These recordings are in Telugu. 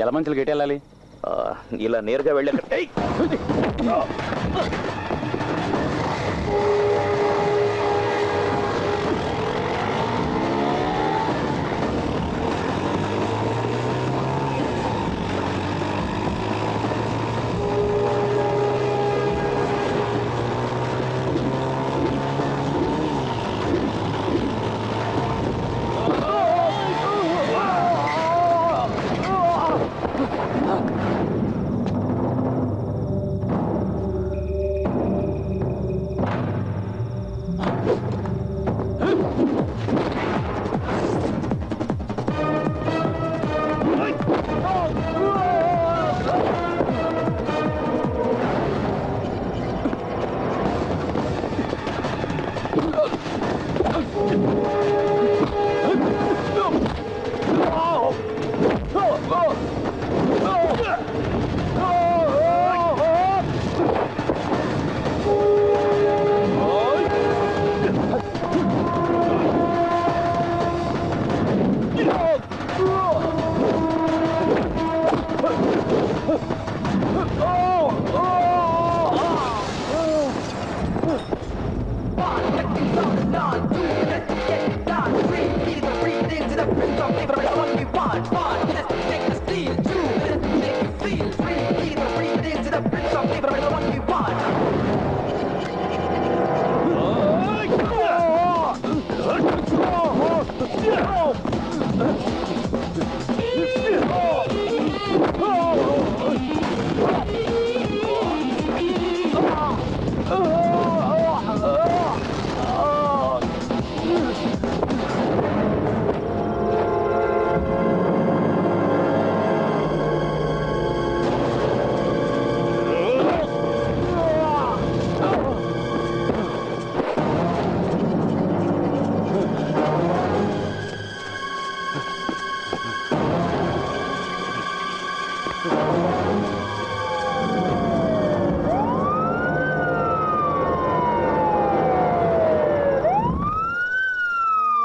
ఎలమంచిలు గెట్టి వెళ్ళాలి. ఇలా నేరుగా వెళ్ళాక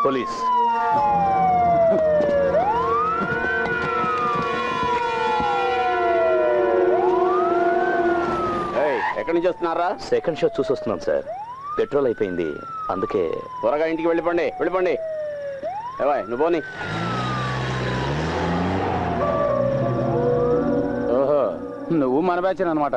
పోలీస్. ఎక్కడి నుంచి వస్తున్నారా? సెకండ్ షో చూసి వస్తున్నాను సార్. పెట్రోల్ అయిపోయింది, అందుకే. త్వరగా ఇంటికి వెళ్ళిపోండి, వెళ్ళిపోండి. ఏవాయ్ నువ్వు పోనీ. ఓహో, నువ్వు మన బ్యాచ్ అనమాట.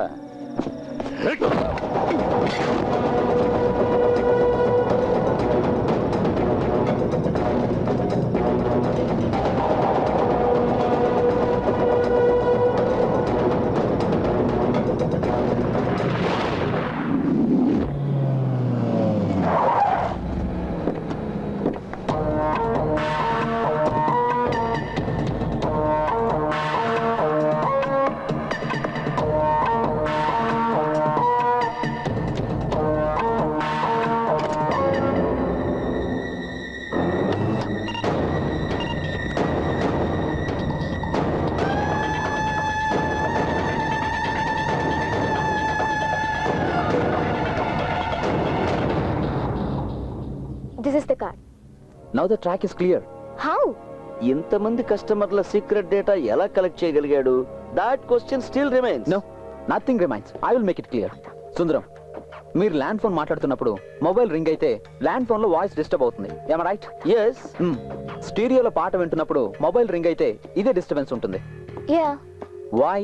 This is the card. Now the track is clear. How? ఇంతమంది కస్టమర్ల సీక్రెట్ డేటా ఎలా కలెక్ట్ చేయగలిగాడు? That question still remains. No, nothing remains. I will make it clear. సుందరం, మీరు ల్యాండ్ ఫోన్ మాట్లాడుతున్నప్పుడు మొబైల్ రింగ్ అయితే ల్యాండ్ ఫోన్ లో వాయిస్ డిస్టర్బ్ అవుతుంది. Am I right? Yes. స్టీరియోలో పాట వింటున్నప్పుడు మొబైల్ రింగ్ అయితే ఇదే డిస్టర్బెన్స్ ఉంటుంది. Yeah. Why?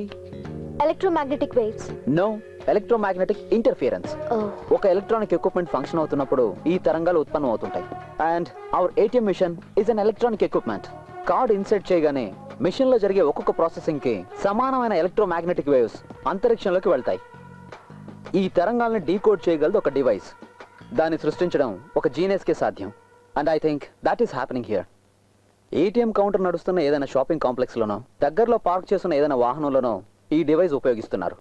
Electromagnetic waves. No, electromagnetic interference. Oh. ఒక ఎలక్ట్రానిక్ ఎక్విప్మెంట్ ఫంక్షన్ అవుతున్నప్పుడు ఈ తరంగాలు ఉత్పన్నం అవుతుంటాయి. And our ATM machine is an electronic equipment. Card insert చేయగానే మిషన్ లో జరిగే ఒక్కొక్క ప్రాసెసింగ్ కి సమానమైన ఎలక్ట్రోమాగ్నెటిక్ వేవ్స్ అంతరిక్షంలోకి వెళ్తాయి. ఈ తరంగాల్ని డీకోడ్ చేయగలదు ఒక డివైస్. దాన్ని సృష్టించడం ఒక జీనియస్ కే సాధ్యం. And I think that is happening here. ATM counter నడుస్తున్న ఏదైనా షాపింగ్ కాంప్లెక్స్ లోనో, దగ్గరలో పార్క్ చేస్తున్న ఏదైనా వాహనంలోనో ఈ డివైస్ ఉపయోగిస్తున్నారు.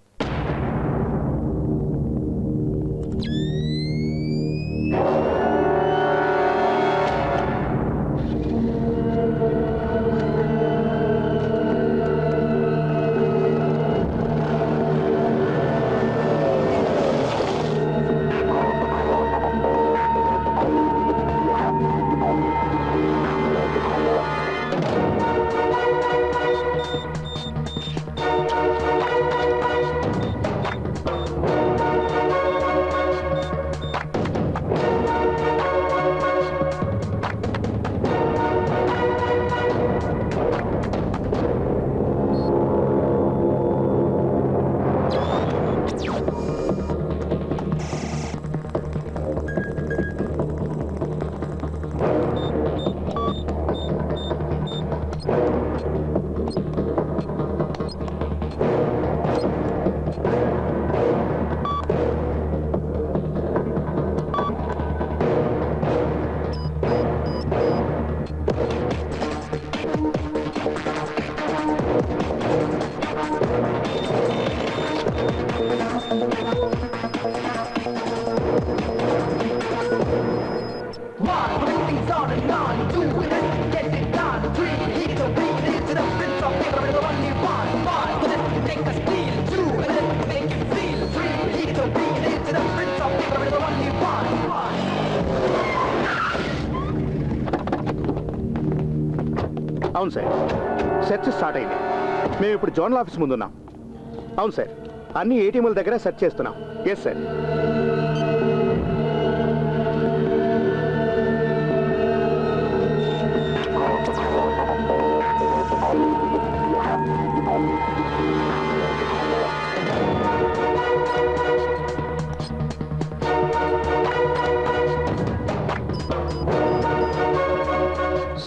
అవును సార్, సెర్చ్ స్టార్ట్ అయింది. మేము ఇప్పుడు జోనల్ ఆఫీస్ ముందున్నాం. అవును సార్, అన్ని ఏటీఎంల దగ్గర సెర్చ్ చేస్తున్నాం. Yes sir.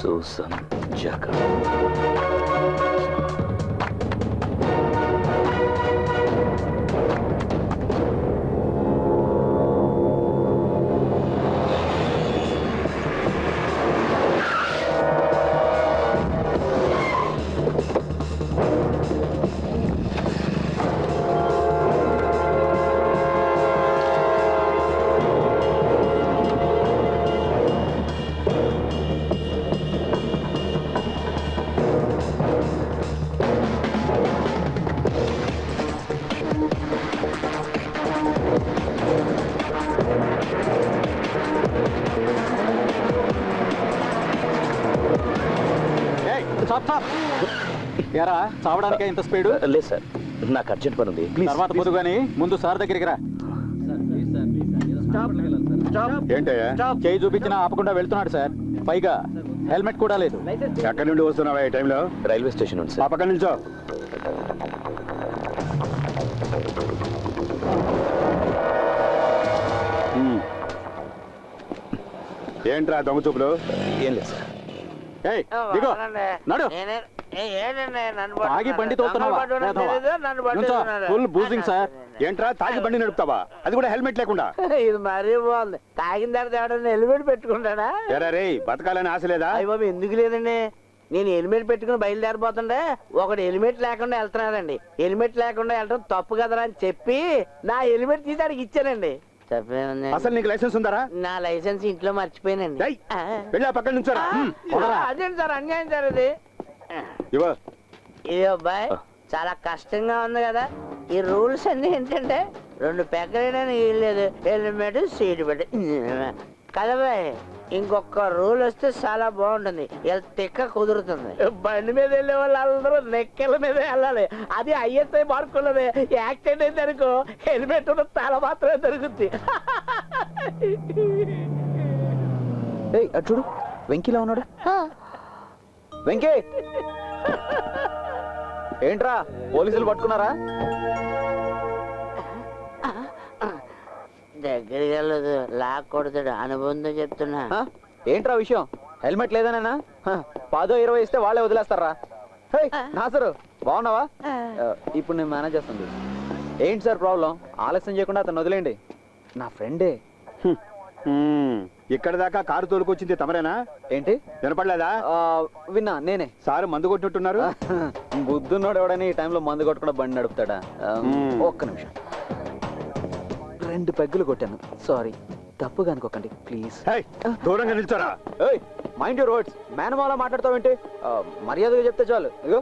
సూసన్ జాకా. ఎరా చావడానికి ఇంత స్పీడ్ లేదు సార్, నాకు అర్జెంట్ పని ఉంది. ప్లీజ్ తర్వాత పొద్దు గానీ ముందు సార్ దగ్గరికి రా. ఏంటయ్యా? చేయి చూపించినా ఆపకుండా వెళ్తున్నాడు సార్. పైగా హెల్మెట్ కూడా లేదు. ఎక్కడి నుండి వస్తున్నావా ఈ టైంలో? రైల్వే స్టేషన్ ఉంది ఆ సార్. పక్కన నిల్చో. ఏంట్రా దొంగ చూపులు? ఏం లేదు సార్. ఏయ్, దిగో, నడు. తాగి బండి తోలుతున్నావా? Full boozing sir. ఏంట్రా తాగి బండి నడుపుతావా? అది కూడా హెల్మెట్ లేకుండా? ఇది మరీ బాగుంది. తాగిన తర్వాత ఎవడన్నా హెల్మెట్ పెట్టుకుంటాడా? ఎరా రే, బతకాలని ఆశ లేదా? అయ్య బాబు, ఎందుకు లేదండి. నేను హెల్మెట్ పెట్టుకుని బయలుదేరిపోతుండే ఒకడు హెల్మెట్ లేకుండా వెళ్తున్నాడండి. హెల్మెట్ లేకుండా వెళ్ళడం తప్పు కదరా అని చెప్పి నా హెల్మెట్ తీసి అడిగి ఇచ్చానండి. తప్పేముంది? అసలు నీకు లైసెన్స్ ఉందారా? నా లైసెన్స్ ఇంట్లో మర్చిపోయానండి. ఏయ్, వెళ్ళి ఆ పక్కన నుంచోరా. అదేంటి సార్, అన్యాయం సార్ ఇది. ఇవ్వ. ఇది అబ్బాయి చాలా కష్టంగా ఉంది కదా. ఈ రూల్స్ అన్ని ఏంటంటే 2 పెగ్గలేదని వీల్లేదు, హెల్మెట్ సీట్ పెట్టి కదా బాయ్. ఇంకొక రూల్ వస్తే చాలా బాగుంటుంది. తిక్క కుదురుతుంది. బండి మీద వెళ్ళే వాళ్ళు అందరూ నెక్కల మీద వెళ్ళాలి. అది ఐఎస్ఐ మార్కున్నది. యాక్సిడెంట్ అయితే అనుకో హెల్మెట్ ఉన్న తల మాత్రమే దొరుకుద్ది. ఏయ్, అటు చూడు, వెంకీలా ఉన్నాడు. వెంకీ, ఏంట్రా పోలీసులు పట్టుకున్నారా? దగ్గరికి వెళ్ళదు, లాక్ కొడతాడు. అనుబంధం చెప్తున్నా. ఏంట్రా విషయం? హెల్మెట్ లేదనేనా? 10-20 ఇస్తే వాళ్ళే వదిలేస్తారా? నాసరు, బాగున్నావా? ఇప్పుడు నేను మేనేజ్ చేస్తుంది. ఏంటి సార్ ప్రాబ్లం? ఆలస్యం చేయకుండా అతను వదిలేండి. నా ఫ్రెండే. ఇక్కడ దాకా కారు తోలుకొచ్చింది తమరేనా? ఏంటి వినపడలేదా? విన్నా, నేనే. సార్ మందు కొట్టినట్టున్నారు. బుద్ధున్నాడు ఎవడని ఈ టైంలో మందు కొట్టకుండా బండి నడుపుతాడా? ఒక్క నిమిషం. 2 పెగ్గులు కొట్టాను. సారీ, తప్పుగా అనుకోకండి ప్లీజ్. దూరంగా నిల్చోరా. Mind your words. మేనమాల మాట్లాడతావేంటి? మర్యాదగా చెప్తే చాలు. ఇగో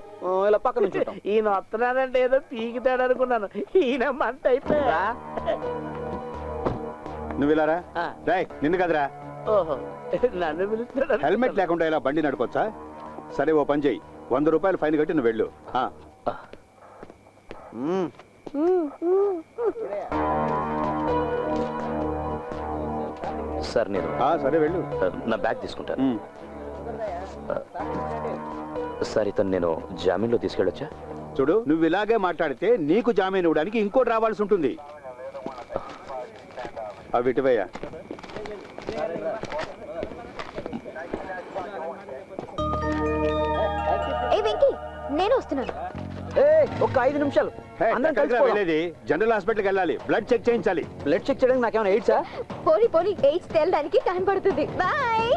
ఇలా పక్క నుంచి ఈయన వస్తున్నాడంటే ఏదో పీకితాడు అనుకున్నాను. ఈయన మంట అయిపోయా. నువ్వు ఇలారా. నిన్ను కదరా. ఓహో, నన్ను పిలుస్తాడు. హెల్మెట్ లేకుండా ఇలా బండి నడుకోవచ్చా? సరే, ఓ పని చెయ్యి. 100 రూపాయలు ఫైన్ కట్టి నువ్వు వెళ్ళు. సార్ నేను సరే వెళ్ళు. నా బ్యాగ్ తీసుకుంటాను. సార్, ఇతను నేను జామీన్లో తీసుకెళ్ళొచ్చా? చూడు, నువ్వు ఇలాగే మాట్లాడితే నీకు జామీన్ ఇవ్వడానికి ఇంకోటి రావాల్సి ఉంటుంది. అవి ఇటువయ్యా. ఏ వెంకీ, నేను వస్తున్నాను. ఒక్క 5 నిమిషాలు. వెళ్ళేది జనరల్ హాస్పిటల్కి వెళ్ళాలి. బ్లడ్ చెక్ చేయించాలి. బ్లడ్ చెక్ చేయడానికి నాకేమైనా ఎయిడ్సా? పోనీ ఎయిడ్స్ తేలడానికి టైం పడుతుంది. బాయ్.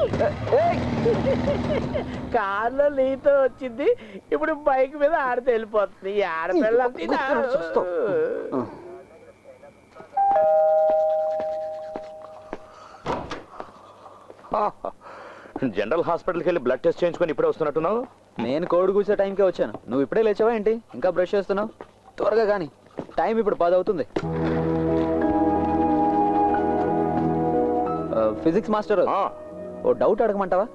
కార్లో నీతో వచ్చింది, ఇప్పుడు బైక్ మీద ఆడితే వెళ్ళిపోతుంది. ఈ ఆడపిల్ల జనరల్ హాస్పిటల్కి వెళ్ళి బ్లడ్ టెస్ట్ చేయించుకొని ఇప్పుడే వస్తున్నట్టున్నావు. నేను కోడి కూర్చే టైంకే వచ్చాను. నువ్వు ఇప్పుడే లేచావా ఏంటి? ఇంకా బ్రష్ చేస్తున్నావు? త్వరగా కానీ, టైం ఇప్పుడు 10 అవుతుంది. ఫిజిక్స్ మాస్టర్, ఓ డౌట్ అడగమంటావా?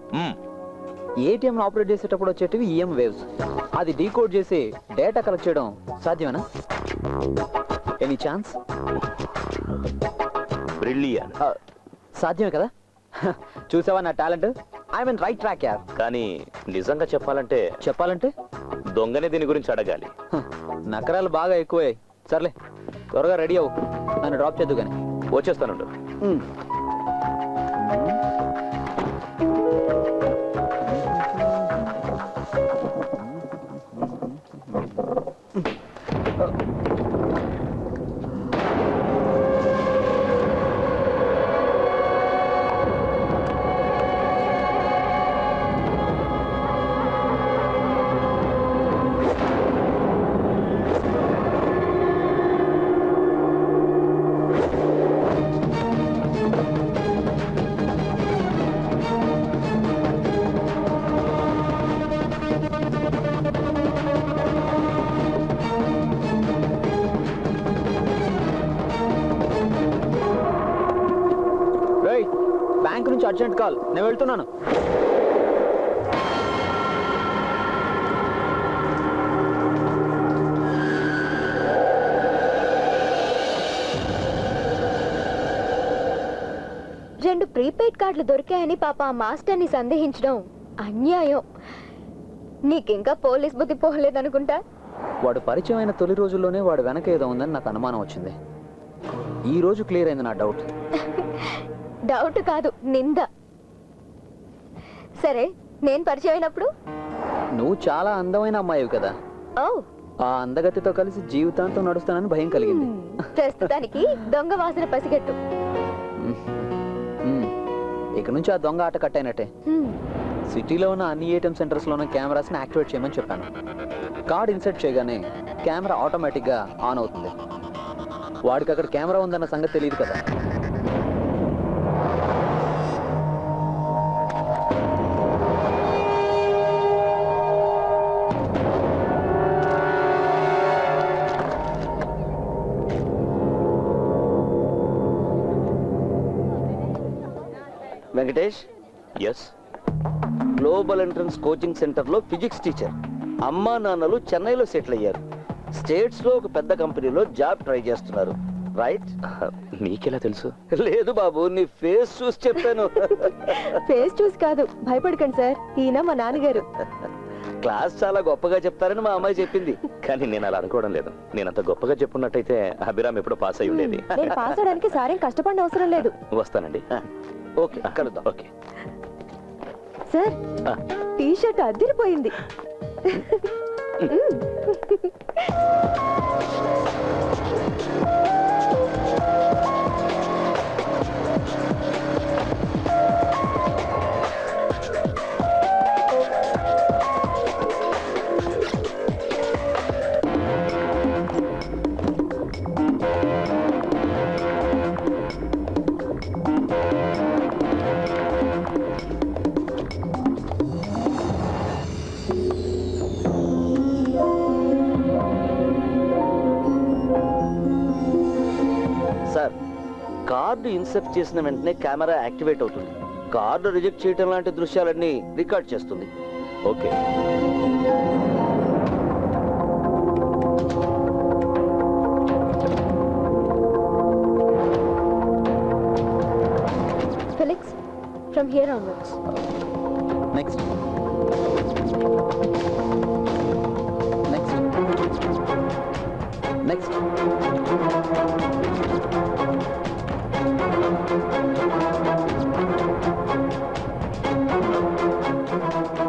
ఏటీఎం ఆపరేట్ చేసేటప్పుడు వచ్చేటివి ఈఎం వేవ్స్. అది డీకోడ్ చేసి డేటా కలెక్ట్ చేయడం సాధ్యమేనా? Any chance? బ్రిలియన్. సాధ్యమే కదా? చూసావా నా talent? I mean right track యార్. కానీ నిజంగా చెప్పాలంటే దొంగనే దీని గురించి అడగాలి. నకరాలు బాగా ఎక్కువే. సర్లే, త్వరగా రెడీ అవ్వు, నన్ను డ్రాప్ చేద్దు కానీ. వచ్చేస్తానుండు. బ్యాంక్ నుంచి అర్జెంట్ కాల్, నేను వెళ్తున్నాను. రెండు ప్రీపెయిడ్ కార్డులు దొరికాయని పాప ఆ మాస్టర్ని సందేహించడం అన్యాయం. నీకింకా పోలీస్ బుద్ధి పోలేదనుకుంటా. వాడు పరిచయమైన తొలి రోజుల్లోనే వాడు వెనక ఏదో ఉందని నాకు అనుమానం వచ్చింది. ఈ రోజు క్లియర్ అయింది నా డౌట్. డౌట్ కాదు, నింద. సరే, నేను పరిచయం అయినప్పుడు నువ్వు చాలా అందమైన అమ్మాయివి కదా. ఓ, ఆ అందగతితో కలిసి జీవితాంతం నడుస్తానని భయం కలిగింది. ప్రస్తుతానికి దొంగ వాసన పసిగట్టు. ఇక నుంచి ఆ దొంగ ఆట కట్టయినట్టే. సిటీలో ఉన్న అన్ని ఏటీఎం సెంటర్స్ లోనే కెమెరాస్ ని యాక్టివేట్ చేయమని చెప్పాను. కార్డ్ ఇన్సర్ట్ చేయగానే కెమెరా ఆటోమేటిక్ గా ఆన్ అవుతుంది. వాడికి అక్కడ కెమెరా ఉందన్న సంగతి తెలియదు కదా. Venkatesh, yes. Global entrance coaching సెంటర్లో ఫిజిక్స్ టీచర్. అమ్మా నాన్నలు చెన్నైలో సెటిల్ అయ్యారు. స్టేట్స్ లో ఒక పెద్ద కంపెనీలో జాబ్ ట్రై చేస్తున్నారు. రైట్? నీకెలా తెలుసు? లేదు బాబు, నీ ఫేస్ చూసి చెప్పాను. ఫేస్ చూసి కాదు, భయపడకండి సార్, ఈయన మా నాన్నగారు. క్లాస్ చాలా గొప్పగా చెప్తారని మా అమ్మాయి చెప్పింది. కానీ నేను అలా అనుకోవడం లేదు. నేను అంత గొప్పగా చెప్పున్నట్టయితే అభిరామ్ ఎప్పుడో పాస్ అయి ఉండేది. నేను పాస్ అవడానికి సారేం కష్టపడిన అవసరం లేదు. వస్తానండి. ఓకే, కలుద్దాం. ఓకే. సార్, టీ షర్ట్ అదిరిపోయింది. సార్, కార్డు ఇన్సర్ట్ చేసిన వెంటనే కెమెరా యాక్టివేట్ అవుతుంది. కార్డు రిజెక్ట్ చేయడం లాంటి దృశ్యాలన్నీ రికార్డ్ చేస్తుంది. Okay. Felix, from here onwards. Next next next.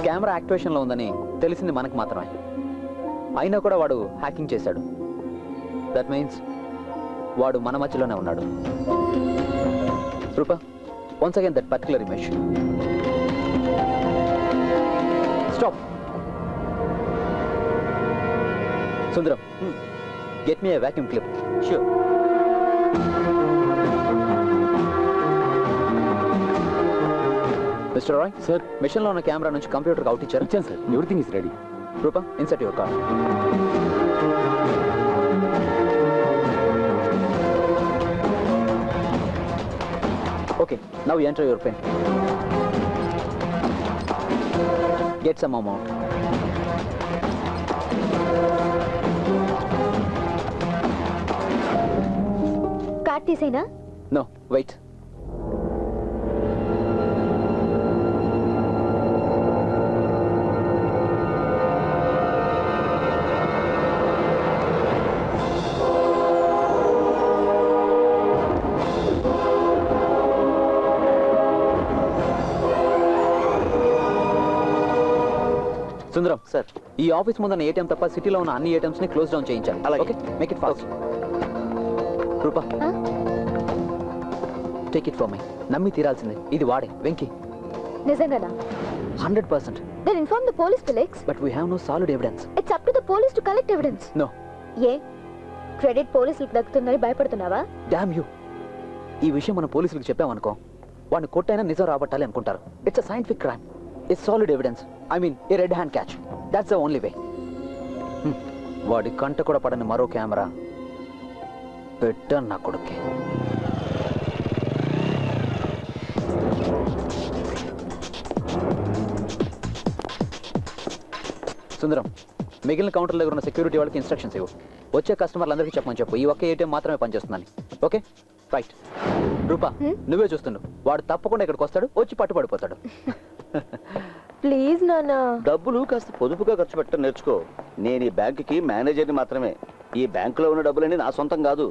Camera activation లో ఉందని తెలిసింది మనకు మాత్రమే. అయినా కూడా వాడు హ్యాకింగ్ చేశాడు. దట్ మీన్స్ వాడు మన మధ్యలోనే ఉన్నాడు. Rupa, once again that particular image. Stop. Sundaram, get me a vacuum clip. Sure. Mister Roy sir, machine లో ఉన్న కెమెరా నుంచి కంప్యూటర్ అవుట్ ఇచ్చారు. ఇచ్చాను sir, everything is ready. Rupa, insert your card. Okay, now enter your PIN. get some amount. Card తీసేనా? No, wait. సుందరం సార్ ఈ ఆఫీస్ ముందున్న ఏటీఎం తప్ప సిటీలో ఉన్న అన్ని ఏటీఎంస్ ని క్లోజ్ డౌన్ చేయించాలి. అలాగే. Okay, make it fast. Roopa, take it for me. నమ్మి తీరాల్సిందే. ఇది వాడే వెంకీ. నిజంగానా? 100%. Then inform the police, Felix. But we have no solid evidence. It's up to the police to collect evidence. No. A credit పోలీసులకు దక్కుతుందని భయపడుతున్నావా? Dam you. ఈ విషయం మనం పోలీసులకు చెప్పామనుకో, వాడిని కొట్టైనా నిజం రాబట్టాలి అనుకుంటారు. It's a scientific crime. It's solid evidence. I mean A red hand catch. That's the only way. వాడి కంట కూడా పడని మరో కెమెరా పెట్టాను నా కొడుక్కి. సుందరం, మిగిలిన కౌంటర్ దగ్గర ఉన్న సెక్యూరిటీ వాళ్ళకి ఇన్స్ట్రక్షన్స్ ఇవ్వు. వచ్చే కస్టమర్లందరికీ చెప్పమని చెప్పు, ఈ ఒక్క ఏటీఎం మాత్రమే పనిచేస్తుందని. Okay, right. రూపా, నువ్వే చూస్తున్నావు. వాడు తప్పకుండా ఇక్కడికి వస్తాడు, వచ్చి పట్టుపడిపోతాడు. ప్లీజ్ నాన్న. డబ్బులు కాస్త పొదుపుగా ఖర్చు పెట్టడం నేర్చుకో. నేను ఈ బ్యాంకుకి మేనేజర్ని మాత్రమే. ఈ బ్యాంకులో ఉన్న డబ్బులన్నీ నా సొంతం కాదు.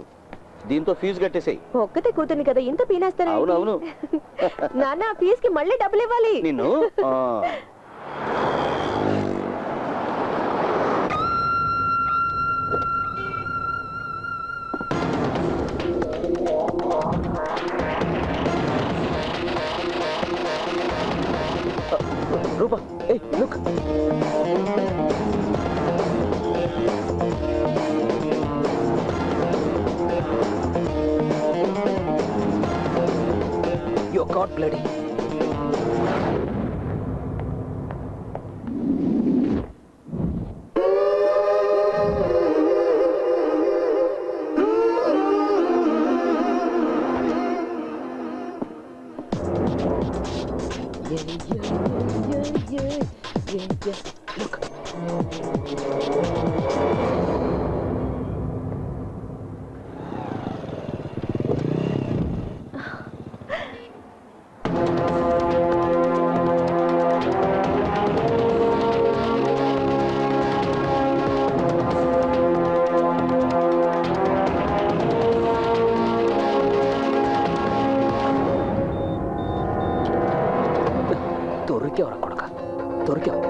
దీంతో ఫీజు కట్టేసాయి. ఒక్కతే కూతుర్ని కదా ఇంత పీనేస్తారా? అవునవును. నాన్న, ఫీజు కి మళ్ళీ డబ్బులు ఇవ్వాలి. నిన్ను Rupa, a look. You're caught, bloody. Look. దొరికావురా కొడక, దొరికావు.